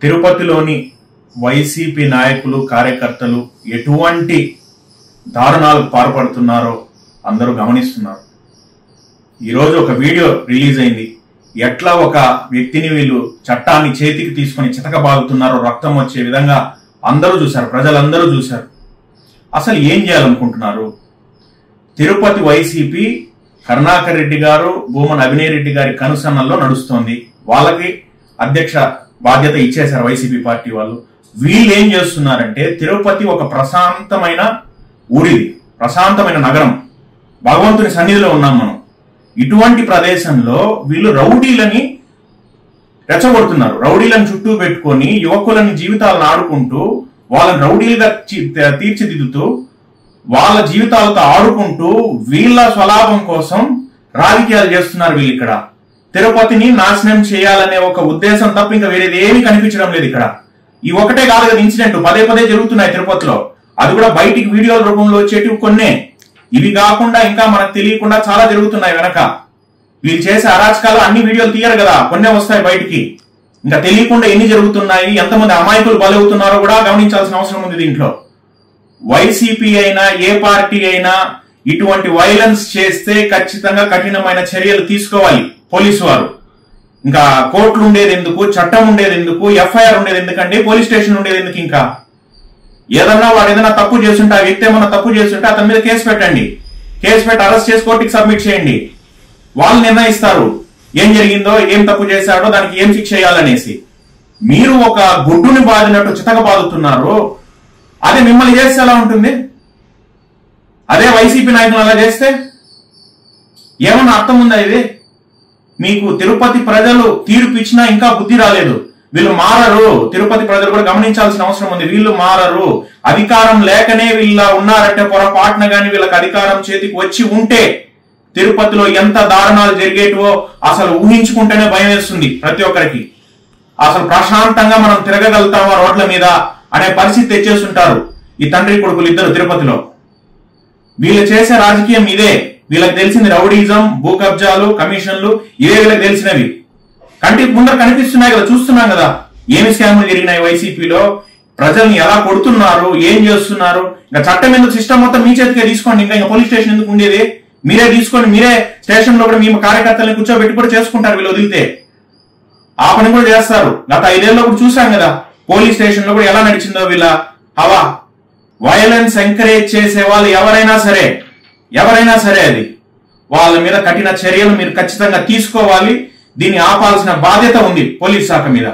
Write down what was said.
తిరుపతిలోని వైసీపీ నాయకులు కార్యకర్తలు ఎటువంటి దారుణాలకు పాల్పడుతున్నారో అందరూ గమనిస్తున్నారు. ఈరోజు ఒక వీడియో రిలీజ్ అయింది. ఎట్లా ఒక వ్యక్తిని వీళ్ళు చట్టాన్ని చేతికి తీసుకొని చితకబాదుతున్నారో, రక్తం వచ్చే విధంగా అందరూ చూశారు, ప్రజలందరూ చూశారు. అసలు ఏం చేయాలనుకుంటున్నారు? తిరుపతి వైసీపీ కరుణాకర్ రెడ్డి గారు, భూమన అభినయ్ రెడ్డి గారి కనుసన్నల్లో నడుస్తోంది. వాళ్ళకి అధ్యక్ష బాధ్యత ఇచ్చేశారు వైసీపీ పార్టీ వాళ్ళు. వీళ్ళు ఏం చేస్తున్నారంటే, తిరుపతి ఒక ప్రశాంతమైన ఊరిది, ప్రశాంతమైన నగరం, భగవంతుని సన్నిధిలో ఉన్నాం మనం. ఇటువంటి ప్రదేశంలో వీళ్ళు రౌడీలని రెచ్చగొడుతున్నారు. రౌడీలను చుట్టూ పెట్టుకొని యువకులని జీవితాలను ఆడుకుంటూ, వాళ్ళని రౌడీలుగా తీర్చిదిద్దుతూ, వాళ్ళ జీవితాలతో ఆడుకుంటూ వీళ్ళ స్వలాభం కోసం రాజకీయాలు చేస్తున్నారు. వీళ్ళు ఇక్కడ తిరుపతిని నాశనం చేయాలనే ఒక ఉద్దేశం తప్ప ఇంకా వేరేది ఏమీ కనిపించడం లేదు. ఇక్కడ ఈ ఒకటే కాదు కదా ఇన్సిడెంట్, పదే పదే జరుగుతున్నాయి తిరుపతిలో. అది కూడా బయటికి వీడియోల రూపంలో వచ్చేటివి కొన్నే. ఇవి కాకుండా ఇంకా మనకు తెలియకుండా చాలా జరుగుతున్నాయి వెనక. వీళ్ళు చేసే అరాచకాలు అన్ని వీడియోలు తీయరు కదా, కొన్నే వస్తాయి బయటికి. ఇంకా తెలియకుండా ఎన్ని జరుగుతున్నాయి, ఎంతమంది అమాయకులు బలవుతున్నారో కూడా గమనించాల్సిన అవసరం ఉంది దీంట్లో. వైసీపీ అయినా ఏ పార్టీ అయినా ఇటువంటి వైలెన్స్ చేస్తే ఖచ్చితంగా కఠినమైన చర్యలు తీసుకోవాలి పోలీసు వారు. ఇంకా కోర్టులు ఉండేది ఎందుకు, చట్టం ఉండేది ఎందుకు, ఎఫ్ఐఆర్ ఉండేది ఎందుకండి, పోలీస్ స్టేషన్ ఉండేది ఎందుకు? ఇంకా ఏదన్నా వాడు ఏదైనా తప్పు చేస్తుంటే, ఆ వ్యక్తి ఏమన్నా తప్పు చేస్తుంటే అతని మీద కేసు పెట్టండి. కేసు పెట్టి అరెస్ట్ చేసి కోర్టుకి సబ్మిట్ చేయండి. వాళ్ళు నిర్ణయిస్తారు ఏం జరిగిందో, ఏం తప్పు చేశాడో, దానికి ఏం శిక్ష చేయాలనేసి. మీరు ఒక గుడ్డుని బాదినట్టు చితక బాదుతున్నారు. అదే మిమ్మల్ని చేస్తే ఎలా ఉంటుంది? అదే వైసీపీ నాయకులు అలా చేస్తే ఏమన్నా అర్థం ఉందా? ఇది మీకు తిరుపతి ప్రజలు తీర్పు ఇచ్చినా ఇంకా బుద్ధి రాలేదు. వీళ్ళు మారరు. తిరుపతి ప్రజలు కూడా గమనించాల్సిన అవసరం ఉంది. వీళ్ళు మారరు. అధికారం లేకనే వీళ్ళ ఉన్నారంటే పొరపాటున గాని వీళ్ళకి అధికారం చేతికి వచ్చి ఉంటే తిరుపతిలో ఎంత దారుణాలు జరిగేటివో అసలు ఊహించుకుంటేనే భయం వేస్తుంది ప్రతి ఒక్కరికి. అసలు ప్రశాంతంగా మనం తిరగగలుగుతామా రోడ్ల మీద అనే పరిస్థితి తెచ్చేస్తుంటారు ఈ తండ్రి కొడుకులు ఇద్దరు తిరుపతిలో. వీళ్ళు చేసే రాజకీయం ఇదే. వీళ్ళకి తెలిసింది రౌడీజం, భూ కబ్జాలు, కమిషన్లు, ఇవే వీళ్ళకి తెలిసినవి. కంటికి ముందర కనిపిస్తున్నాయి కదా, చూస్తున్నాం కదా ఏమి స్కాములు జరిగినాయి వైసీపీలో. ప్రజల్ని ఎలా కొడుతున్నారు, ఏం చేస్తున్నారు. ఇంకా చట్టం ఎందుకు, సిస్టమ్ మొత్తం మీ చేతికే తీసుకోండి. ఇంకా పోలీస్ స్టేషన్ ఎందుకు ఉండేది? మీరే తీసుకొని మీరే స్టేషన్ లో కూడా మీ కార్యకర్తలను కూర్చోబెట్టి కూడా చేసుకుంటారు. వీళ్ళు వదిలితే ఆ పని కూడా చేస్తారు. గత 5 ఏళ్ళలో కూడా చూసాం కదా పోలీస్ స్టేషన్ లో కూడా ఎలా నడిచిందో వీళ్ళ హవా. వైలెన్స్ ఎంకరేజ్ చేసే వాళ్ళు ఎవరైనా సరే అది వాళ్ళ మీద కఠిన చర్యలు మీరు ఖచ్చితంగా తీసుకోవాలి. దీన్ని ఆపాల్సిన బాధ్యత ఉంది పోలీస్ శాఖ మీద.